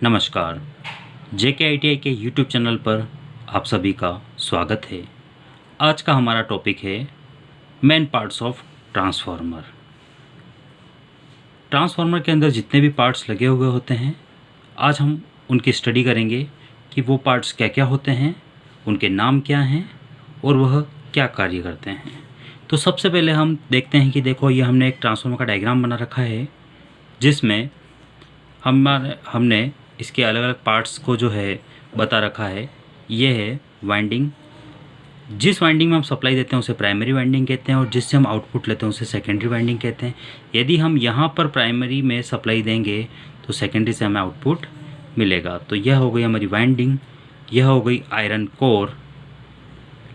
नमस्कार। JKITI के YouTube channel पर आप सभी का स्वागत है। आज का हमारा टॉपिक है main parts of transformer. Transformer के अंदर जितने भी पार्ट्स लगे हुए होते हैं, आज हम उनकी स्टडी करेंगे कि वो पार्ट्स क्या क्या होते हैं, उनके नाम क्या हैं और वह क्या कार्य करते हैं। तो सबसे पहले हम देखते हैं कि देखो, ये हमने एक ट्रांसफार्मर का डायग्राम बना रखा है, जिसमें हमने इसके अलग अलग पार्ट्स को जो है बता रखा है। ये है वाइंडिंग। जिस वाइंडिंग में हम सप्लाई देते हैं उसे प्राइमरी वाइंडिंग कहते हैं, और जिससे हम आउटपुट लेते हैं उसे सेकेंडरी वाइंडिंग कहते हैं। यदि हम यहाँ पर प्राइमरी में सप्लाई देंगे तो सेकेंडरी से हमें आउटपुट मिलेगा। तो यह हो गई हमारी वाइंडिंग। यह हो गई iron core,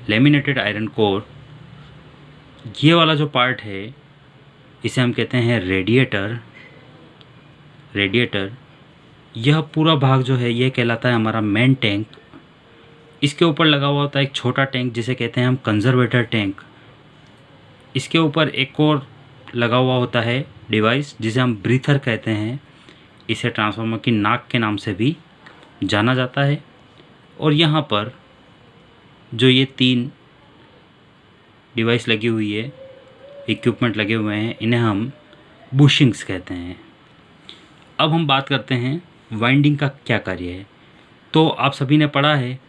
laminated iron core. ये वाला जो पार्ट है इसे हम कहते हैं रेडिएटर। यह पूरा भाग जो है ये कहलाता है हमारा मेन टैंक। इसके ऊपर लगा हुआ होता है एक छोटा टैंक जिसे कहते हैं हम कंजर्वेटर टैंक। इसके ऊपर एक और लगा हुआ होता है डिवाइस जिसे हम ब्रीथर कहते हैं। इसे ट्रांसफार्मर की नाक के नाम से भी जाना जाता है। और यहाँ पर जो ये 3 डिवाइस लगी हुई है, इक्विपमेंट लगे हुए हैं, इन्हें हम बुशिंग्स कहते हैं। अब हम बात करते हैं वाइंडिंग का क्या कार्य है। तो आप सभी ने पढ़ा है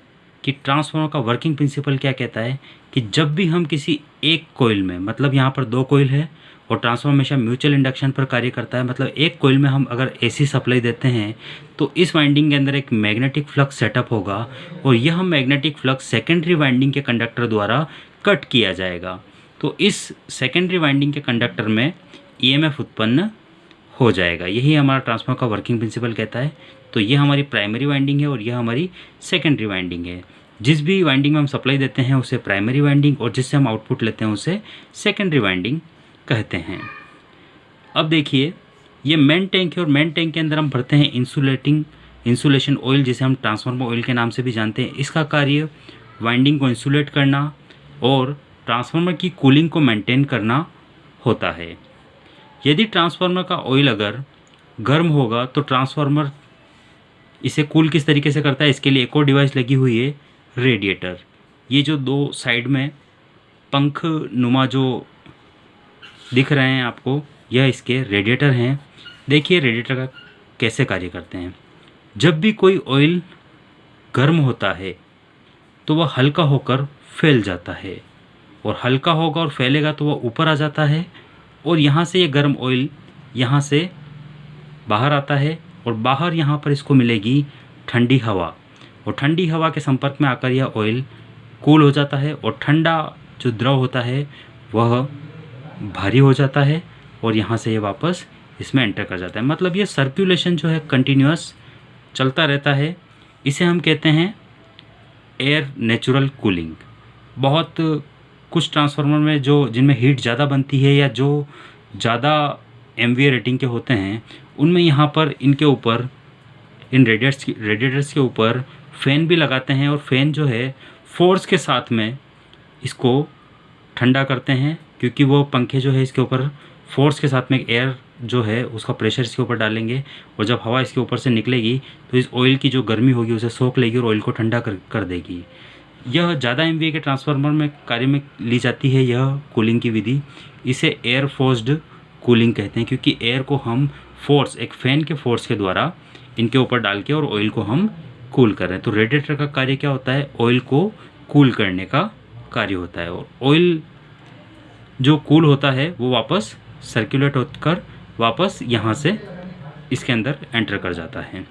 कि ट्रांसफार्मर का वर्किंग प्रिंसिपल क्या कहता है कि जब भी हम किसी एक कॉइल में, मतलब यहाँ पर 2 कॉइल है और ट्रांसफार्मर हमेशा म्यूचुअल इंडक्शन पर कार्य करता है, मतलब एक कॉइल में हम अगर AC सप्लाई देते हैं तो इस वाइंडिंग के अंदर एक मैग्नेटिक फ्लक्स सेटअप होगा और यह मैग्नेटिक फ्लक्स सेकेंडरी वाइंडिंग के कंडक्टर द्वारा कट किया जाएगा। तो इस सेकेंडरी वाइंडिंग के कंडक्टर में EMF उत्पन्न हो जाएगा। यही हमारा ट्रांसफार्मर का वर्किंग प्रिंसिपल कहता है। तो ये हमारी प्राइमरी वाइंडिंग है और यह हमारी सेकेंडरी वाइंडिंग है। जिस भी वाइंडिंग में हम सप्लाई देते हैं उसे प्राइमरी वाइंडिंग, और जिससे हम आउटपुट लेते हैं उसे सेकेंडरी वाइंडिंग कहते हैं। अब देखिए, ये मेन टैंक है और मेन टैंक के अंदर हम भरते हैं इंसुलेशन ऑयल, जिसे हम ट्रांसफार्मर ऑयल के नाम से भी जानते हैं। इसका कार्य वाइंडिंग को इंसुलेट करना और ट्रांसफार्मर की कूलिंग को मेंटेन करना होता है। यदि ट्रांसफार्मर का ऑयल अगर गर्म होगा तो ट्रांसफार्मर इसे कूल किस तरीके से करता है, इसके लिए एक और डिवाइस लगी हुई है, रेडिएटर। ये जो 2 साइड में पंख नुमा जो दिख रहे हैं आपको, यह इसके रेडिएटर हैं। देखिए रेडिएटर का कैसे कार्य करते हैं। जब भी कोई ऑयल गर्म होता है तो वह हल्का होकर फैल जाता है, और हल्का होगा और फैलेगा तो वह ऊपर आ जाता है, और यहाँ से ये गर्म ऑयल यहाँ से बाहर आता है, और बाहर यहाँ पर इसको मिलेगी ठंडी हवा, और ठंडी हवा के संपर्क में आकर यह ऑयल कूल हो जाता है, और ठंडा जो द्रव होता है वह भारी हो जाता है, और यहाँ से ये वापस इसमें एंटर कर जाता है। मतलब ये सर्कुलेशन जो है कंटिन्यूअस चलता रहता है। इसे हम कहते हैं एयर नेचुरल कूलिंग। बहुत कुछ ट्रांसफार्मर में जिनमें हीट ज़्यादा बनती है या जो ज़्यादा MVA रेटिंग के होते हैं, उनमें यहाँ पर इनके ऊपर, इन रेडिएटर्स के ऊपर फ़ैन भी लगाते हैं, और फ़ैन जो है फोर्स के साथ में इसको ठंडा करते हैं, क्योंकि वो पंखे जो है इसके ऊपर फोर्स के साथ में एयर जो है उसका प्रेशर इसके ऊपर डालेंगे, और जब हवा इसके ऊपर से निकलेगी तो इस ऑयल की जो गर्मी होगी उसे सोख लेगी और ऑयल को ठंडा कर देगी। यह ज़्यादा MVA के ट्रांसफार्मर में कार्य में ली जाती है यह कूलिंग की विधि। इसे एयर फोर्स्ड कूलिंग कहते हैं, क्योंकि एयर को हम फोर्स, एक फ़ैन के फोर्स के द्वारा इनके ऊपर डाल के और ऑयल को हम कूल कर रहे हैं। तो रेडिएटर का कार्य क्या होता है, ऑयल को कूल करने का कार्य होता है, और ऑयल जो कूल होता है वो वापस सर्कुलेट होकर वापस यहाँ से इसके अंदर एंटर कर जाता है।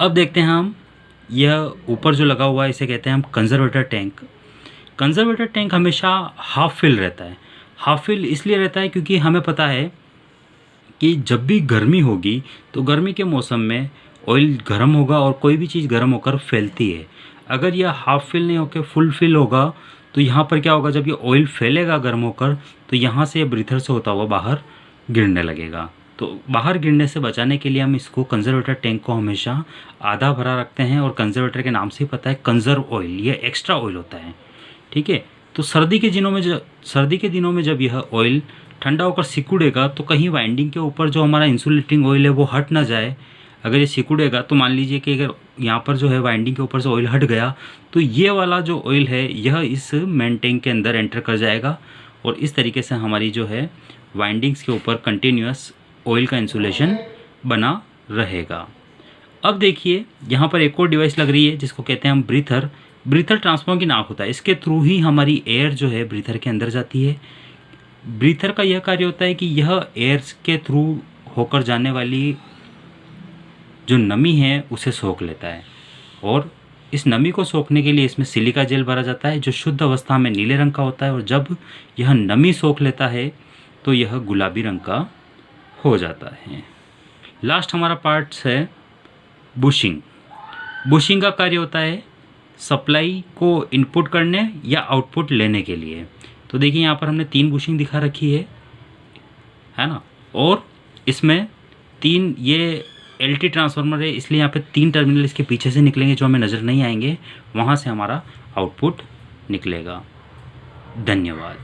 अब देखते हैं हम, यह ऊपर जो लगा हुआ है इसे कहते हैं हम कंजर्वेटर टैंक। कंजर्वेटर टैंक हमेशा हाफ फिल रहता है। हाफ फिल इसलिए रहता है क्योंकि हमें पता है कि जब भी गर्मी होगी तो गर्मी के मौसम में ऑयल गर्म होगा और कोई भी चीज़ गर्म होकर फैलती है। अगर यह हाफ फिल नहीं होकर फुल फिल होगा तो यहाँ पर क्या होगा, जब ये ऑयल फैलेगा गर्म होकर तो यहाँ से ये ब्रीथर से होता हुआ बाहर गिरने लगेगा। तो बाहर गिरने से बचाने के लिए हम इसको कंजर्वेटर टैंक को हमेशा आधा भरा रखते हैं, और कंजर्वेटर के नाम से ही पता है कंजर्व ऑयल, ये एक्स्ट्रा ऑयल होता है। ठीक है। तो सर्दी के दिनों में जब यह ऑयल ठंडा होकर सिकुड़ेगा तो कहीं वाइंडिंग के ऊपर जो हमारा इंसुलेटिंग ऑयल है वो हट ना जाए। अगर ये सिकुड़ेगा तो मान लीजिए कि अगर यहाँ पर जो है वाइंडिंग के ऊपर से ऑयल हट गया तो ये वाला जो ऑयल है यह इस मेन टैंक के अंदर एंटर कर जाएगा और इस तरीके से हमारी जो है वाइंडिंग्स के ऊपर कंटिन्यूअस ऑयल का इंसुलेशन बना रहेगा। अब देखिए यहाँ पर एक और डिवाइस लग रही है जिसको कहते हैं हम ब्रीथर। ब्रीथर ट्रांसफॉर्मर की नाक होता है, इसके थ्रू ही हमारी एयर जो है ब्रीथर के अंदर जाती है। ब्रीथर का यह कार्य होता है कि यह एयर के थ्रू होकर जाने वाली जो नमी है उसे सोख लेता है और इस नमी को सोखने के लिए इसमें सिलिका जेल भरा जाता है जो शुद्ध अवस्था में नीले रंग का होता है और जब यह नमी सोख लेता है तो यह गुलाबी रंग का हो जाता है। लास्ट हमारा पार्ट्स है बुशिंग। बुशिंग का कार्य होता है सप्लाई को इनपुट करने या आउटपुट लेने के लिए। तो देखिए यहाँ पर हमने 3 बुशिंग दिखा रखी है ना, और इसमें 3 ये LT ट्रांसफार्मर है इसलिए यहाँ पे 3 टर्मिनल इसके पीछे से निकलेंगे जो हमें नज़र नहीं आएंगे, वहाँ से हमारा आउटपुट निकलेगा। धन्यवाद।